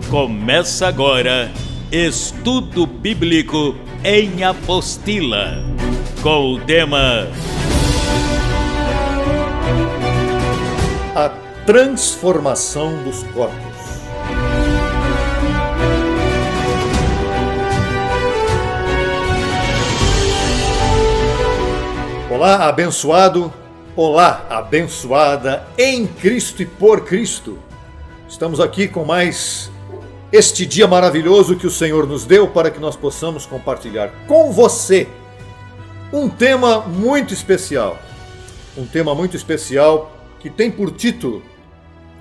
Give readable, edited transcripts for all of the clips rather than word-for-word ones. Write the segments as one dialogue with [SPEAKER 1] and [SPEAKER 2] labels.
[SPEAKER 1] Começa agora Estudo Bíblico em Apostila, com o tema
[SPEAKER 2] A transformação dos corpos. Olá, abençoado! Olá, abençoada em Cristo e por Cristo! Estamos aqui com mais este dia maravilhoso que o Senhor nos deu para que nós possamos compartilhar com você um tema muito especial. Um tema muito especial que tem por título,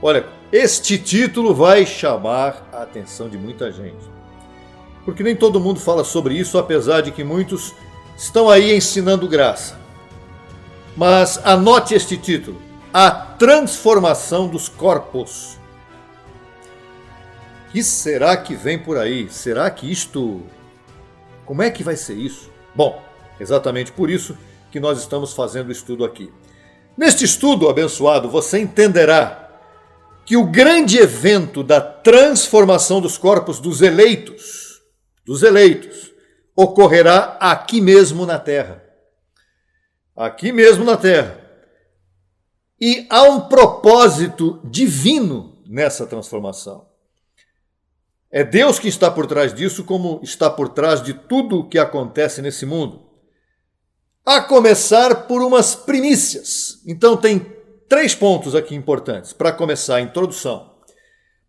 [SPEAKER 2] olha, este título vai chamar a atenção de muita gente. Porque nem todo mundo fala sobre isso, apesar de que muitos estão aí ensinando graça. Mas anote este título, A Transformação dos Corpos. O que será que vem por aí? Será que isto... Como é que vai ser isso? Bom, exatamente por isso que nós estamos fazendo o estudo aqui. Neste estudo, abençoado, você entenderá que o grande evento da transformação dos corpos dos eleitos, ocorrerá aqui mesmo na Terra. Aqui mesmo na Terra. E há um propósito divino nessa transformação. É Deus que está por trás disso, como está por trás de tudo o que acontece nesse mundo. A começar por umas primícias. Então tem 3 pontos aqui importantes para começar a introdução.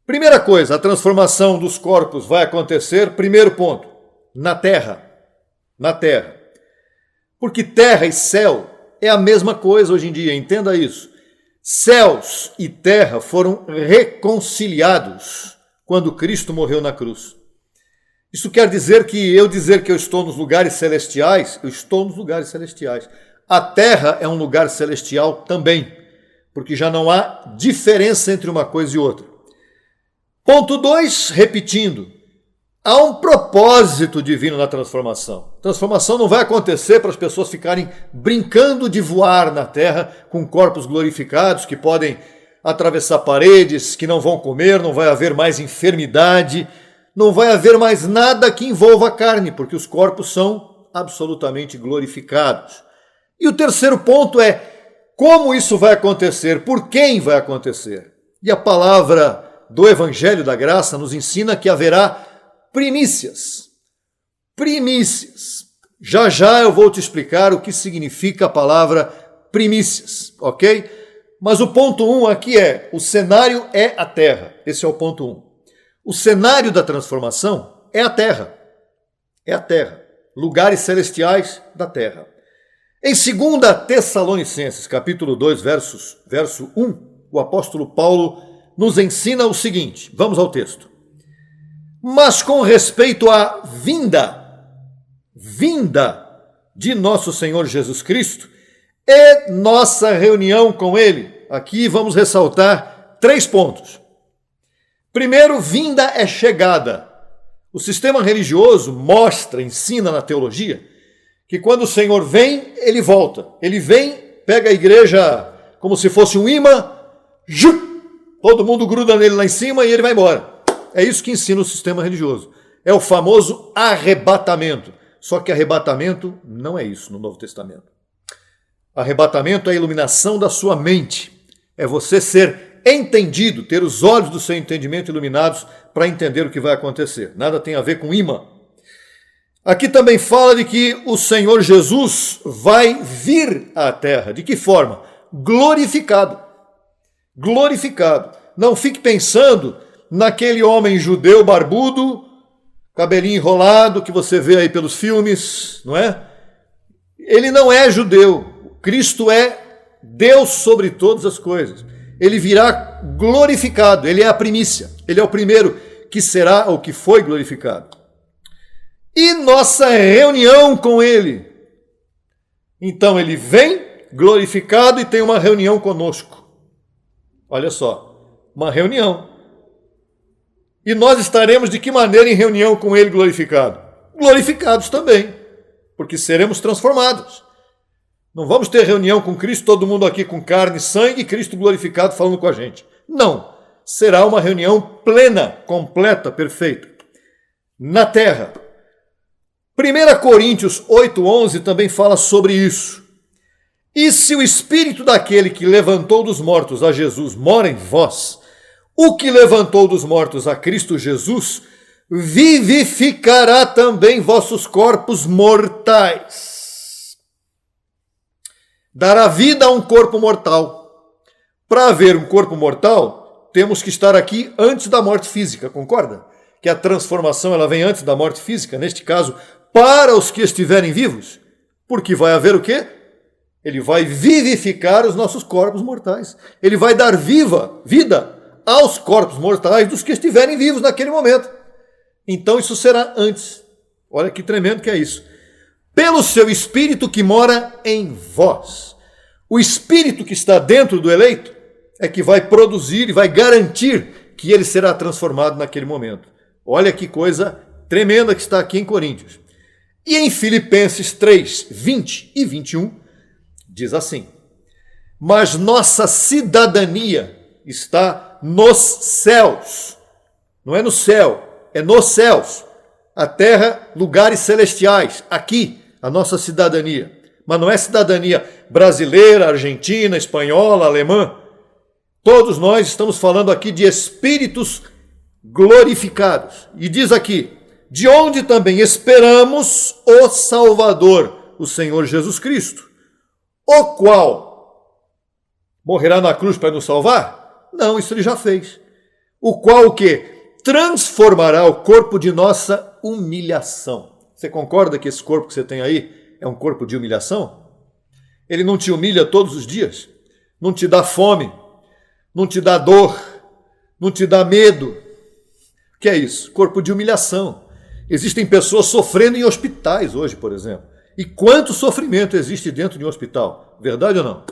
[SPEAKER 2] Primeira coisa, a transformação dos corpos vai acontecer, primeiro ponto, na Terra. Na Terra. Porque terra e céu é a mesma coisa hoje em dia, entenda isso. Céus e terra foram reconciliados quando Cristo morreu na cruz. Isso quer dizer que eu estou nos lugares celestiais, eu estou nos lugares celestiais. A terra é um lugar celestial também, porque já não há diferença entre uma coisa e outra. Ponto 2, repetindo, há um propósito divino na transformação. A transformação não vai acontecer para as pessoas ficarem brincando de voar na terra com corpos glorificados que podem atravessar paredes, que não vão comer, não vai haver mais enfermidade, não vai haver mais nada que envolva a carne, porque os corpos são absolutamente glorificados. E o terceiro ponto é como isso vai acontecer, por quem vai acontecer. E a palavra do Evangelho da Graça nos ensina que haverá primícias. Primícias. Já já eu vou te explicar o que significa a palavra primícias, ok? Mas o ponto 1 aqui é, o cenário é a terra. Esse é o ponto 1. O cenário da transformação é a terra. É a terra. Lugares celestiais da terra. Em 2 Tessalonicenses, capítulo 2, verso 1, o apóstolo Paulo nos ensina o seguinte. Vamos ao texto. Mas com respeito à vinda de nosso Senhor Jesus Cristo e nossa reunião com Ele, aqui vamos ressaltar 3 pontos. Primeiro, vinda é chegada. O sistema religioso ensina na teologia, que quando o Senhor vem, Ele volta. Ele vem, pega a igreja como se fosse um imã, todo mundo gruda nele lá em cima e ele vai embora. É isso que ensina o sistema religioso. É o famoso arrebatamento. Só que arrebatamento não é isso no Novo Testamento. Arrebatamento é a iluminação da sua mente. É você ser entendido, ter os olhos do seu entendimento iluminados para entender o que vai acontecer. Nada tem a ver com imã. Aqui também fala de que o Senhor Jesus vai vir à terra. De que forma? Glorificado. Glorificado. Não fique pensando naquele homem judeu barbudo, cabelinho enrolado, que você vê aí pelos filmes, não é? Ele não é judeu. Cristo é Deus sobre todas as coisas. Ele virá glorificado, ele é a primícia, ele é o primeiro que será ou que foi glorificado. E nossa reunião com ele. Então ele vem glorificado e tem uma reunião conosco. Olha só, uma reunião. E nós estaremos de que maneira em reunião com ele glorificado? Glorificados também, porque seremos transformados. Não vamos ter reunião com Cristo, todo mundo aqui com carne e sangue, e Cristo glorificado falando com a gente. Não. será uma reunião plena, completa, perfeita. Na terra. 1 Coríntios 8:11 também fala sobre isso. E se o Espírito daquele que levantou dos mortos a Jesus mora em vós, o que levantou dos mortos a Cristo Jesus, vivificará também vossos corpos mortais. Dará vida a um corpo mortal. Para haver um corpo mortal, temos que estar aqui antes da morte física, concorda? Que a transformação ela vem antes da morte física, neste caso, para os que estiverem vivos. Porque vai haver o quê? Ele vai vivificar os nossos corpos mortais. Ele vai dar vida aos corpos mortais dos que estiverem vivos naquele momento. Então isso será antes. Olha que tremendo que é isso. Pelo seu Espírito que mora em vós. O Espírito que está dentro do eleito é que vai produzir e vai garantir que ele será transformado naquele momento. Olha que coisa tremenda que está aqui em Coríntios. E em Filipenses 3, 20 e 21, diz assim: mas nossa cidadania está nos céus. Não é no céu, é nos céus. A terra, lugares celestiais. Aqui, a nossa cidadania. Mas não é cidadania brasileira, argentina, espanhola, alemã. Todos nós estamos falando aqui de espíritos glorificados. E diz aqui, de onde também esperamos o Salvador, o Senhor Jesus Cristo, o qual morrerá na cruz para nos salvar? Não, isso ele já fez. O qual o quê? Transformará o corpo de nossa humilhação. Você concorda que esse corpo que você tem aí é um corpo de humilhação? Ele não te humilha todos os dias? Não te dá fome? Não te dá dor? Não te dá medo? O que é isso? Corpo de humilhação. Existem pessoas sofrendo em hospitais hoje, por exemplo. E quanto sofrimento existe dentro de um hospital? Verdade ou não?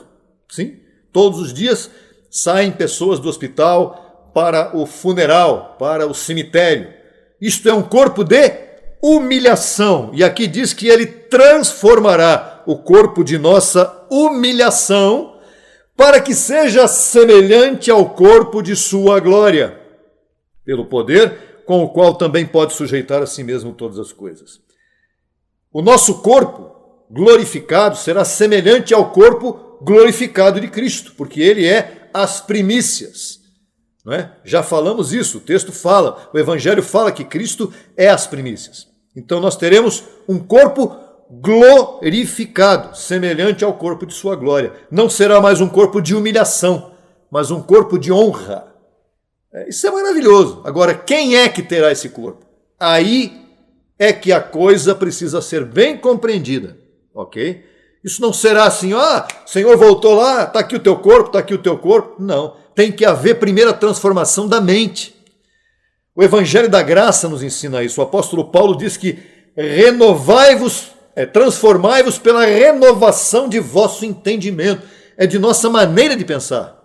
[SPEAKER 2] Sim. Todos os dias saem pessoas do hospital para o funeral, para o cemitério. Isto é um corpo de humilhação. E aqui diz que ele transformará o corpo de nossa humilhação para que seja semelhante ao corpo de sua glória, pelo poder com o qual também pode sujeitar a si mesmo todas as coisas. O nosso corpo glorificado será semelhante ao corpo glorificado de Cristo, porque ele é as primícias. Não é? Já falamos isso, o texto fala, o Evangelho fala que Cristo é as primícias. Então nós teremos um corpo glorificado, semelhante ao corpo de sua glória. Não será mais um corpo de humilhação, mas um corpo de honra. Isso é maravilhoso. Agora, quem é que terá esse corpo? Aí é que a coisa precisa ser bem compreendida, ok? Isso não será assim, o Senhor voltou lá, está aqui o teu corpo, está aqui o teu corpo. Não, tem que haver primeiro a transformação da mente. O Evangelho da Graça nos ensina isso. O apóstolo Paulo diz que transformai-vos pela renovação de vosso entendimento. É de nossa maneira de pensar.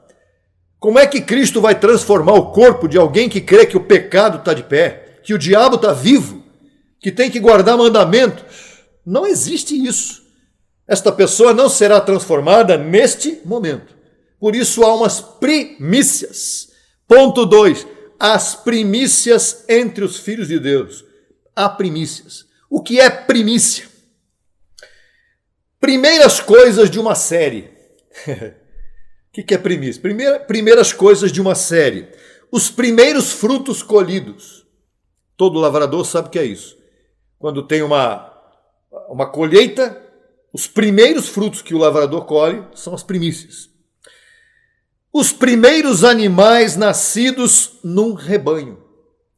[SPEAKER 2] Como é que Cristo vai transformar o corpo de alguém que crê que o pecado está de pé, que o diabo está vivo, que tem que guardar mandamentos? Não existe isso. Esta pessoa não será transformada neste momento. Por isso há umas primícias. Ponto 2. As primícias entre os filhos de Deus. Há primícias. O que é primícia? Primeiras coisas de uma série. O que é primícia? Primeiras coisas de uma série. Os primeiros frutos colhidos. Todo lavrador sabe o que é isso. Quando tem uma colheita, os primeiros frutos que o lavrador colhe são as primícias. Os primeiros animais nascidos num rebanho.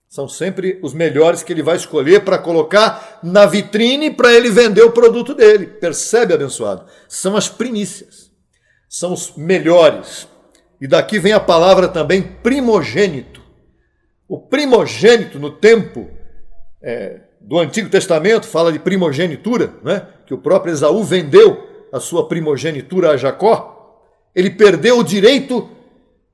[SPEAKER 2] São sempre os melhores que ele vai escolher para colocar na vitrine para ele vender o produto dele. Percebe, abençoado? São as primícias. São os melhores. E daqui vem a palavra também primogênito. O primogênito no tempo do Antigo Testamento fala de primogenitura, né? Que o próprio Esaú vendeu a sua primogenitura a Jacó. Ele perdeu o direito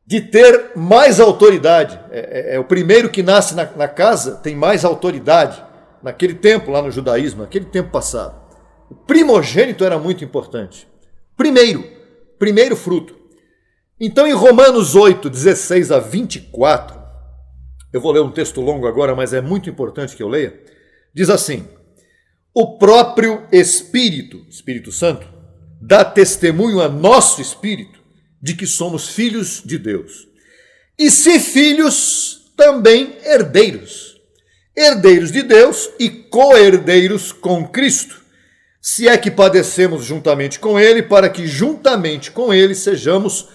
[SPEAKER 2] de ter mais autoridade. É o primeiro que nasce na casa tem mais autoridade. Naquele tempo, lá no judaísmo, naquele tempo passado. O primogênito era muito importante. Primeiro fruto. Então, em Romanos 8, 16 a 24, eu vou ler um texto longo agora, mas é muito importante que eu leia, diz assim: o próprio Espírito Santo, dá testemunho a nosso espírito de que somos filhos de Deus. E se filhos, também herdeiros. Herdeiros de Deus e co-herdeiros com Cristo, se é que padecemos juntamente com Ele, para que juntamente com Ele sejamos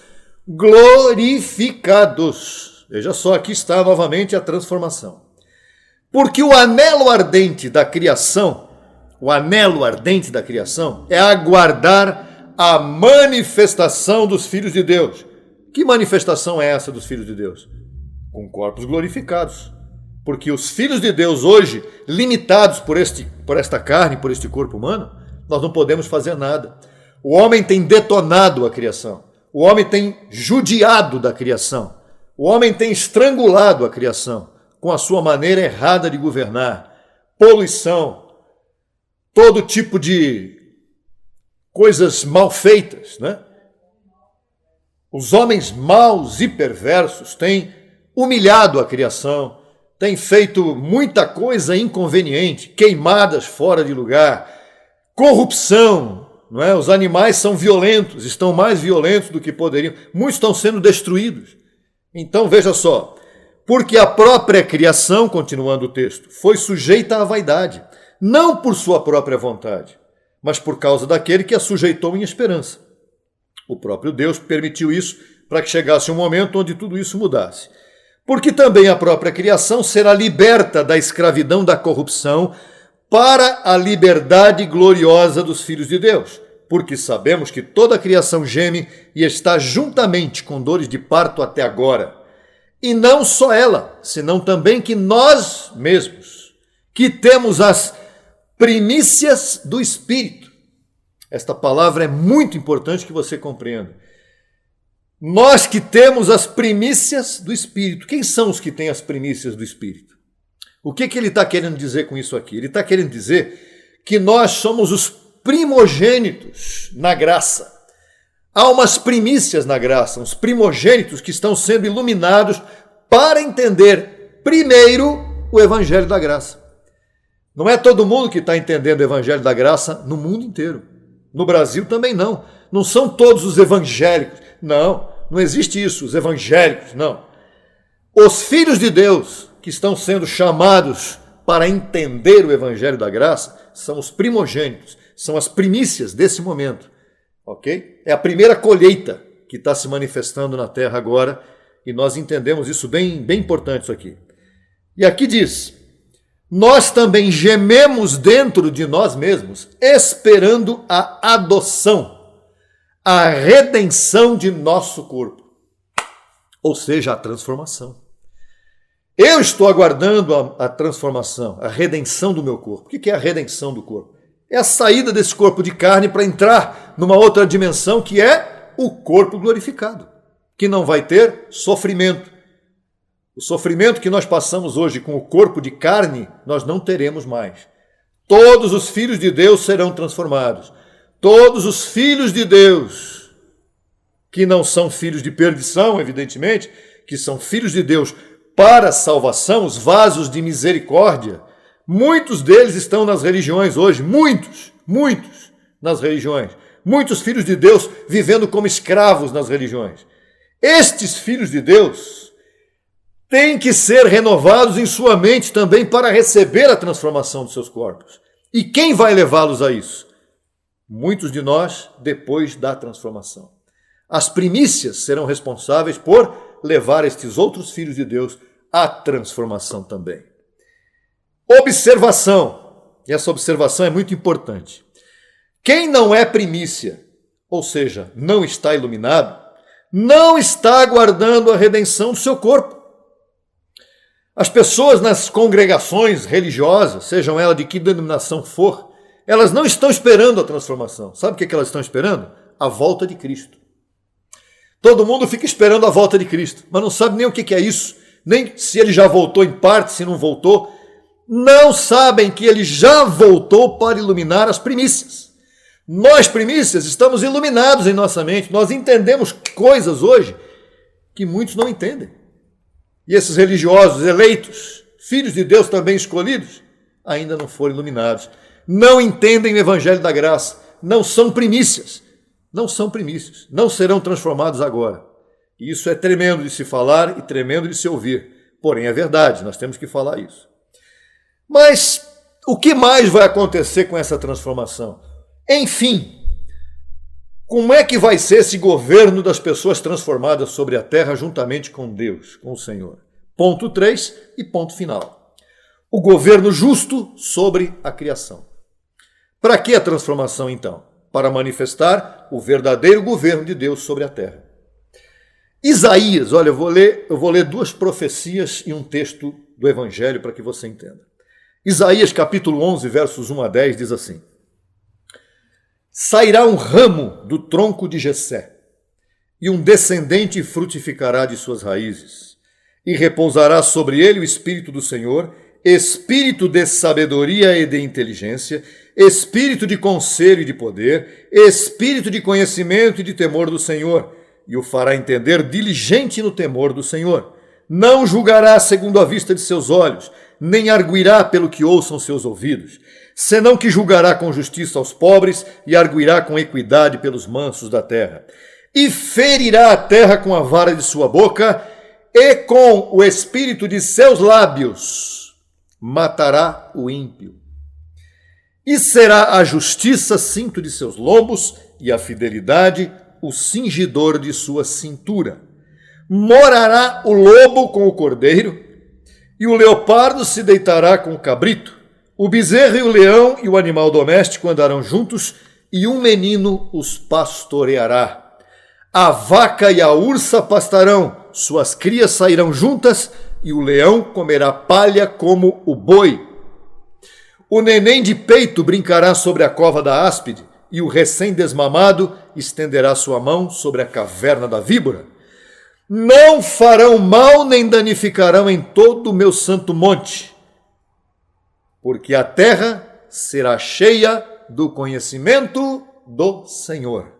[SPEAKER 2] glorificados. Veja só, aqui está novamente a transformação. Porque o anelo ardente da criação é aguardar a manifestação dos filhos de Deus. Que manifestação é essa dos filhos de Deus? Com corpos glorificados. Porque os filhos de Deus hoje, limitados por esta carne, por este corpo humano, nós não podemos fazer nada. O homem tem detonado a criação. O homem tem judiado da criação. O homem tem estrangulado a criação com a sua maneira errada de governar. Poluição, todo tipo de coisas mal feitas, né? Os homens maus e perversos têm humilhado a criação, têm feito muita coisa inconveniente, queimadas fora de lugar, corrupção, não é? Os animais são violentos, estão mais violentos do que poderiam, muitos estão sendo destruídos. Então veja só, porque a própria criação, continuando o texto, foi sujeita à vaidade, não por sua própria vontade, mas por causa daquele que a sujeitou em esperança. O próprio Deus permitiu isso para que chegasse um momento onde tudo isso mudasse. Porque também a própria criação será liberta da escravidão da corrupção para a liberdade gloriosa dos filhos de Deus. Porque sabemos que toda a criação geme e está juntamente com dores de parto até agora. E não só ela, senão também que nós mesmos, que temos as primícias do Espírito. Esta palavra é muito importante que você compreenda. Nós que temos as primícias do Espírito. Quem são os que têm as primícias do Espírito? O que ele está querendo dizer com isso aqui? Ele está querendo dizer que nós somos os primogênitos na graça. Há umas primícias na graça, uns primogênitos que estão sendo iluminados para entender primeiro o Evangelho da Graça. Não é todo mundo que está entendendo o Evangelho da Graça no mundo inteiro. No Brasil também não. Não são todos os evangélicos. Não, não existe isso, os evangélicos, não. Os filhos de Deus que estão sendo chamados para entender o Evangelho da Graça são os primogênitos, são as primícias desse momento, ok? É a primeira colheita que está se manifestando na terra agora e nós entendemos isso bem importante isso aqui. E aqui diz, nós também gememos dentro de nós mesmos, esperando a adoção, a redenção de nosso corpo, ou seja, a transformação. Eu estou aguardando a transformação, a redenção do meu corpo. O que é a redenção do corpo? É a saída desse corpo de carne para entrar numa outra dimensão que é o corpo glorificado, que não vai ter sofrimento. O sofrimento que nós passamos hoje com o corpo de carne, nós não teremos mais. Todos os filhos de Deus serão transformados. Todos os filhos de Deus, que não são filhos de perdição, evidentemente, que são filhos de Deus para a salvação, os vasos de misericórdia, muitos deles estão nas religiões hoje, muitos nas religiões. Muitos filhos de Deus vivendo como escravos nas religiões. Estes filhos de Deus têm que ser renovados em sua mente também para receber a transformação dos seus corpos. E quem vai levá-los a isso? Muitos de nós depois da transformação. As primícias serão responsáveis por levar estes outros filhos de Deus à transformação também. Observação. E essa observação é muito importante. Quem não é primícia, ou seja, não está iluminado, não está aguardando a redenção do seu corpo. As pessoas nas congregações religiosas, sejam elas de que denominação for, elas não estão esperando a transformação. Sabe o que elas estão esperando? A volta de Cristo. Todo mundo fica esperando a volta de Cristo, mas não sabe nem o que é isso, nem se ele já voltou em parte, se não voltou. Não sabem que ele já voltou para iluminar as primícias. Nós, primícias, estamos iluminados em nossa mente. Nós entendemos coisas hoje que muitos não entendem. E esses religiosos eleitos, filhos de Deus também escolhidos, ainda não foram iluminados. Não entendem o evangelho da graça. Não são primícias. Não são primícias. Não serão transformados agora. E isso é tremendo de se falar e tremendo de se ouvir. Porém, é verdade, nós temos que falar isso. Mas o que mais vai acontecer com essa transformação? Enfim, como é que vai ser esse governo das pessoas transformadas sobre a terra juntamente com Deus, com o Senhor? Ponto 3 e ponto final. O governo justo sobre a criação. Para que a transformação, então? Para manifestar o verdadeiro governo de Deus sobre a terra. Isaías, olha, eu vou ler duas profecias e um texto do Evangelho para que você entenda. Isaías capítulo 11, versos 1 a 10 diz assim: sairá um ramo do tronco de Jessé, e um descendente frutificará de suas raízes, e repousará sobre ele o Espírito do Senhor, Espírito de sabedoria e de inteligência, Espírito de conselho e de poder, Espírito de conhecimento e de temor do Senhor, e o fará entender diligente no temor do Senhor. Não julgará segundo a vista de seus olhos, nem arguirá pelo que ouçam seus ouvidos, senão que julgará com justiça aos pobres e arguirá com equidade pelos mansos da terra. E ferirá a terra com a vara de sua boca, e com o espírito de seus lábios matará o ímpio. E será a justiça cinto de seus lombos, e a fidelidade o cingidor de sua cintura. Morará o lobo com o cordeiro, e o leopardo se deitará com o cabrito. O bezerro e o leão e o animal doméstico andarão juntos, e um menino os pastoreará. A vaca e a ursa pastarão, suas crias sairão juntas, e o leão comerá palha como o boi. O neném de peito brincará sobre a cova da áspide, e o recém-desmamado estenderá sua mão sobre a caverna da víbora. Não farão mal nem danificarão em todo o meu santo monte, porque a terra será cheia do conhecimento do Senhor,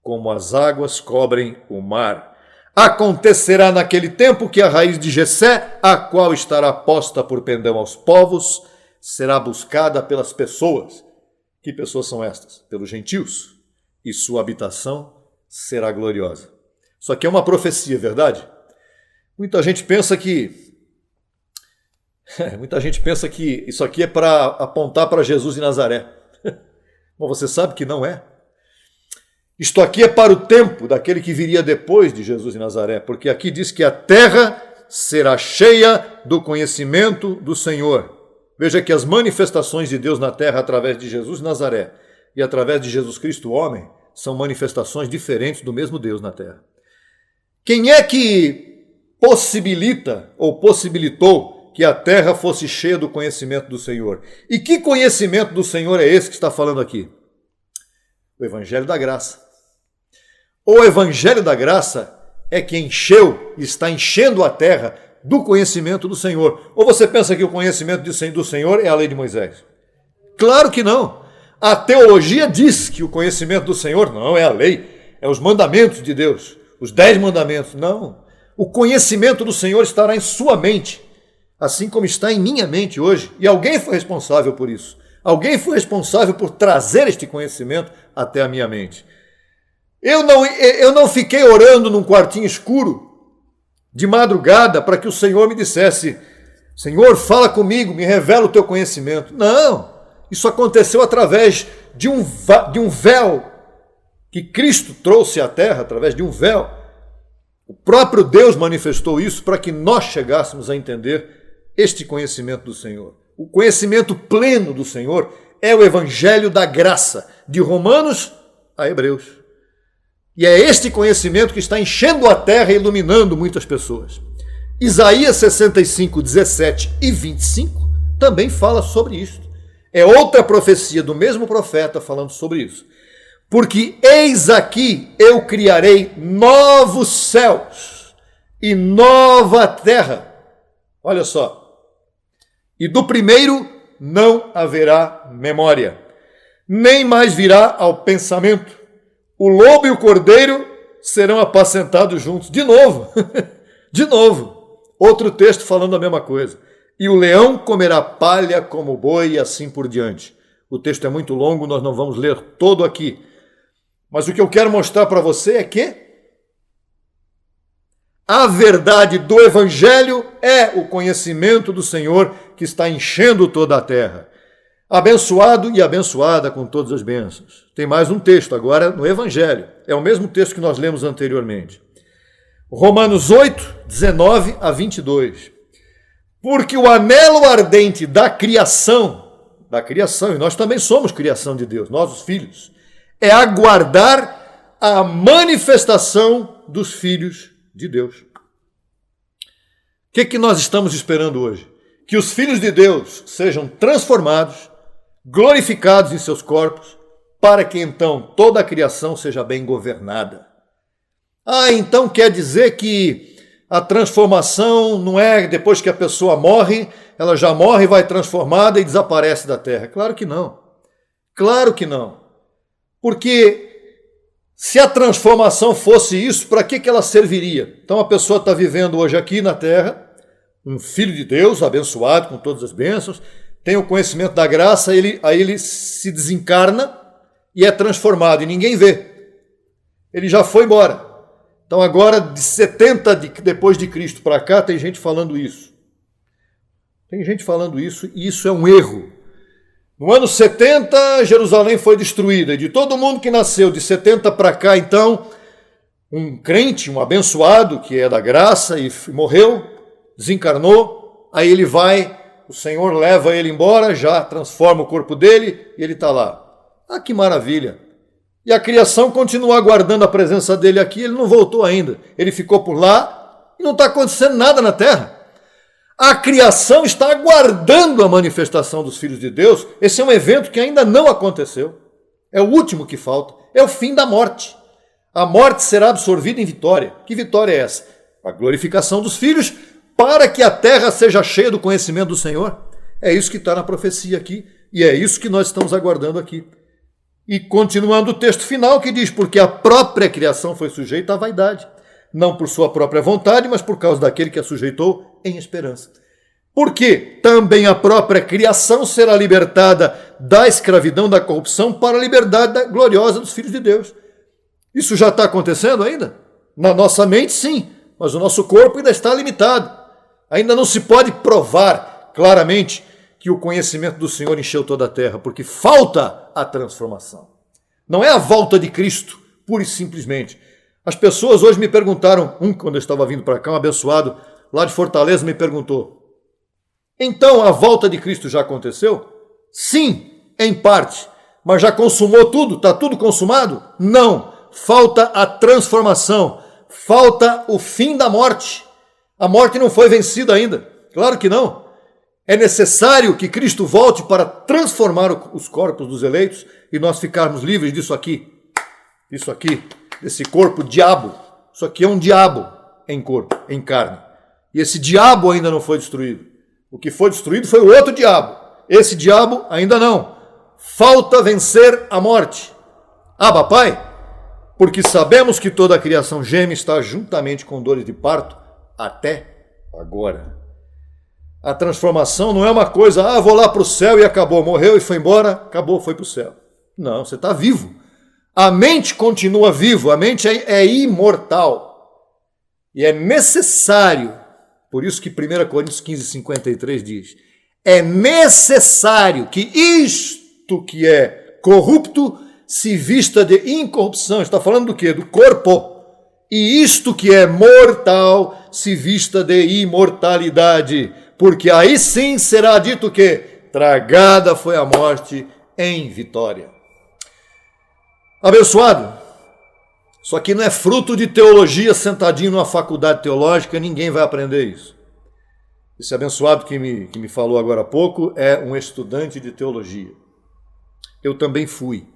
[SPEAKER 2] como as águas cobrem o mar. Acontecerá naquele tempo que a raiz de Jessé, a qual estará posta por pendão aos povos, será buscada pelas pessoas. Que pessoas são estas? Pelos gentios. E sua habitação será gloriosa. Isso aqui é uma profecia, verdade? Muita gente pensa que isso aqui é para apontar para Jesus de Nazaré. Mas você sabe que não é. Isto aqui é para o tempo daquele que viria depois de Jesus de Nazaré, porque aqui diz que a terra será cheia do conhecimento do Senhor. Veja que as manifestações de Deus na terra através de Jesus de Nazaré e através de Jesus Cristo, o homem, são manifestações diferentes do mesmo Deus na terra. Quem é que possibilita ou possibilitou que a terra fosse cheia do conhecimento do Senhor? E que conhecimento do Senhor é esse que está falando aqui? O Evangelho da Graça. O Evangelho da Graça é que encheu e está enchendo a terra do conhecimento do Senhor. Ou você pensa que o conhecimento do Senhor é a lei de Moisés? Claro que não. A teologia diz que o conhecimento do Senhor não é a lei, é os mandamentos de Deus, os 10 mandamentos. Não. O conhecimento do Senhor estará em sua mente, assim como está em minha mente hoje. E alguém foi responsável por isso. Alguém foi responsável por trazer este conhecimento até a minha mente. Eu não fiquei orando num quartinho escuro de madrugada para que o Senhor me dissesse: Senhor, fala comigo, me revela o teu conhecimento. Não, isso aconteceu através de um véu que Cristo trouxe à terra, através de um véu. O próprio Deus manifestou isso para que nós chegássemos a entender este conhecimento do Senhor. O conhecimento pleno do Senhor é o Evangelho da Graça, de Romanos a Hebreus. E é este conhecimento que está enchendo a terra e iluminando muitas pessoas. Isaías 65, 17 e 25 também fala sobre isso. É outra profecia do mesmo profeta falando sobre isso. Porque eis aqui eu criarei novos céus e nova terra. Olha só. E do primeiro não haverá memória, nem mais virá ao pensamento. O lobo e o cordeiro serão apacentados juntos. De novo, de novo. Outro texto falando a mesma coisa. E o leão comerá palha como o boi e assim por diante. O texto é muito longo, nós não vamos ler todo aqui. Mas o que eu quero mostrar para você é que a verdade do Evangelho é o conhecimento do Senhor que está enchendo toda a terra. Abençoado e abençoada com todas as bênçãos. Tem mais um texto agora no Evangelho. É o mesmo texto que nós lemos anteriormente. Romanos 8, 19 a 22. Porque o anelo ardente da criação, e nós também somos criação de Deus, nós os filhos, é aguardar a manifestação dos filhos de Deus. O que nós estamos esperando hoje? Que os filhos de Deus sejam transformados, glorificados em seus corpos, para que então toda a criação seja bem governada. Então quer dizer que a transformação não é depois que a pessoa morre, ela já morre, vai transformada e desaparece da terra. Claro que não. Claro que não. Porque se a transformação fosse isso, para que ela serviria? Então a pessoa está vivendo hoje aqui na terra, um filho de Deus, abençoado com todas as bênçãos, tem o conhecimento da graça, aí ele se desencarna e é transformado, e ninguém vê. Ele já foi embora. Então agora, de 70 depois de Cristo para cá, tem gente falando isso. Tem gente falando isso, e isso é um erro. No ano 70, Jerusalém foi destruída. E de todo mundo que nasceu de 70 para cá, então, um crente, um abençoado, que é da graça, e morreu, desencarnou, aí ele vai, o Senhor leva ele embora, já transforma o corpo dele, e ele está lá. Que maravilha! E a criação continua aguardando a presença dele aqui, ele não voltou ainda. Ele ficou por lá e não está acontecendo nada na terra. A criação está aguardando a manifestação dos filhos de Deus. Esse é um evento que ainda não aconteceu. É o último que falta. É o fim da morte. A morte será absorvida em vitória. Que vitória é essa? A glorificação dos filhos para que a terra seja cheia do conhecimento do Senhor. É isso que está na profecia aqui e é isso que nós estamos aguardando aqui. E continuando o texto final que diz, porque a própria criação foi sujeita à vaidade, não por sua própria vontade, mas por causa daquele que a sujeitou em esperança. Porque também a própria criação será libertada da escravidão, da corrupção, para a liberdade gloriosa dos filhos de Deus. Isso já está acontecendo ainda? Na nossa mente, sim, mas o nosso corpo ainda está limitado. Ainda não se pode provar claramente que o conhecimento do Senhor encheu toda a terra, porque falta a transformação. Não é a volta de Cristo, pura e simplesmente. As pessoas hoje me perguntaram, quando eu estava vindo para cá, um abençoado lá de Fortaleza me perguntou, então a volta de Cristo já aconteceu? Sim, em parte, mas já consumou tudo? Está tudo consumado? Não, falta a transformação, falta o fim da morte. A morte não foi vencida ainda, claro que não. É necessário que Cristo volte para transformar os corpos dos eleitos e nós ficarmos livres disso aqui, desse corpo diabo. Isso aqui é um diabo em corpo, em carne. E esse diabo ainda não foi destruído. O que foi destruído foi o outro diabo. Esse diabo ainda não. Falta vencer a morte. Papai, porque sabemos que toda a criação geme e está juntamente com dores de parto até agora. A transformação não é uma coisa, vou lá para o céu e acabou, morreu e foi embora, acabou, foi para o céu. Não, você está vivo. A mente continua viva, a mente é imortal. E é necessário, por isso que 1 Coríntios 15, 53 diz, é necessário que isto que é corrupto se vista de incorrupção. Está falando do quê? Do corpo. E isto que é mortal se vista de imortalidade. Porque aí sim será dito que tragada foi a morte em vitória. Abençoado, isso aqui não é fruto de teologia sentadinho numa faculdade teológica, ninguém vai aprender isso. Esse abençoado que me falou agora há pouco é um estudante de teologia. Eu também fui.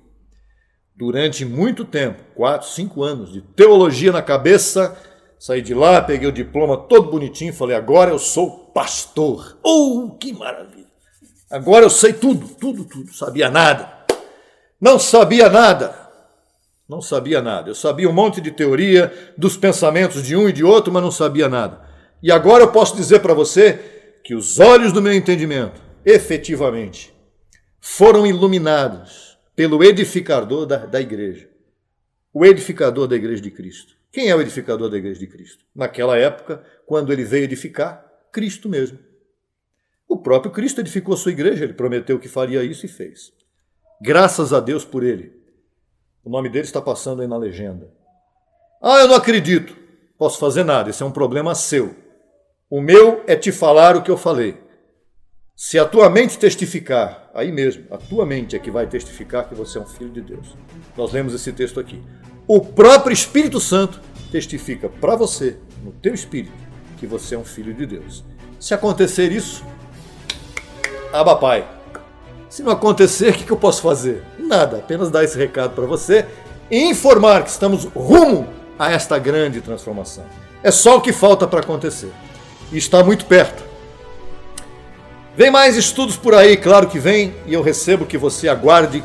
[SPEAKER 2] Durante muito tempo, 4, 5 anos de teologia na cabeça, saí de lá, peguei o diploma todo bonitinho, falei, agora eu sou pastor. Que maravilha! Agora eu sei tudo, sabia nada. Não sabia nada. Não sabia nada. Eu sabia um monte de teoria dos pensamentos de um e de outro, mas não sabia nada. E agora eu posso dizer para você que os olhos do meu entendimento, efetivamente, foram iluminados pelo edificador da igreja. O edificador da igreja de Cristo. Quem é o edificador da igreja de Cristo? Naquela época, quando ele veio edificar, Cristo mesmo. O próprio Cristo edificou a sua igreja, ele prometeu que faria isso e fez. Graças a Deus por ele. O nome dele está passando aí na legenda. Ah, eu não acredito. Posso fazer nada, esse é um problema seu. O meu é te falar o que eu falei. Se a tua mente testificar, aí mesmo, a tua mente é que vai testificar que você é um filho de Deus. Nós lemos esse texto aqui. O próprio Espírito Santo testifica para você, no teu espírito, que você é um filho de Deus. Se acontecer isso, Abba Pai. Se não acontecer, o que eu posso fazer? Nada, apenas dar esse recado para você e informar que estamos rumo a esta grande transformação. É só o que falta para acontecer. E está muito perto. Vem mais estudos por aí, claro que vem, e eu recebo que você aguarde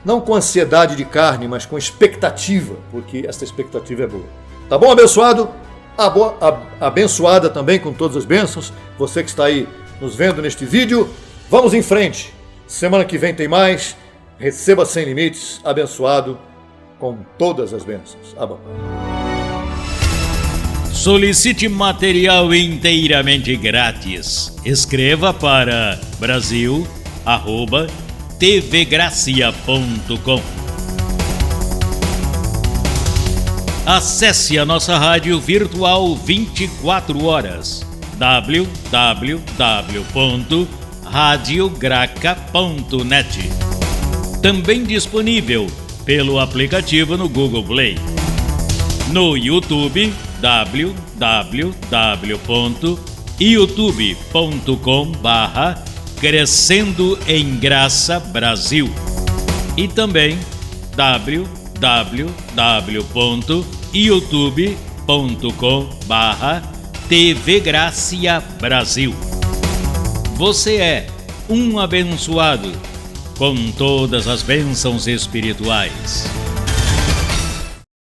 [SPEAKER 2] não com ansiedade de carne, mas com expectativa, porque essa expectativa é boa. Tá bom, abençoado? Abençoada também com todas as bênçãos, você que está aí nos vendo neste vídeo. Vamos em frente. Semana que vem tem mais. Receba sem limites, abençoado com todas as bênçãos.
[SPEAKER 1] Solicite material inteiramente grátis. Escreva para brasil@tvgracia.com. Acesse a nossa rádio virtual 24 horas. www.radiograca.net. Também disponível pelo aplicativo no Google Play. No YouTube, www.youtube.com/Crescendo em Graça Brasil. E também www.youtube.com/TV Gracia Brasil. Você é um abençoado com todas as bênçãos espirituais.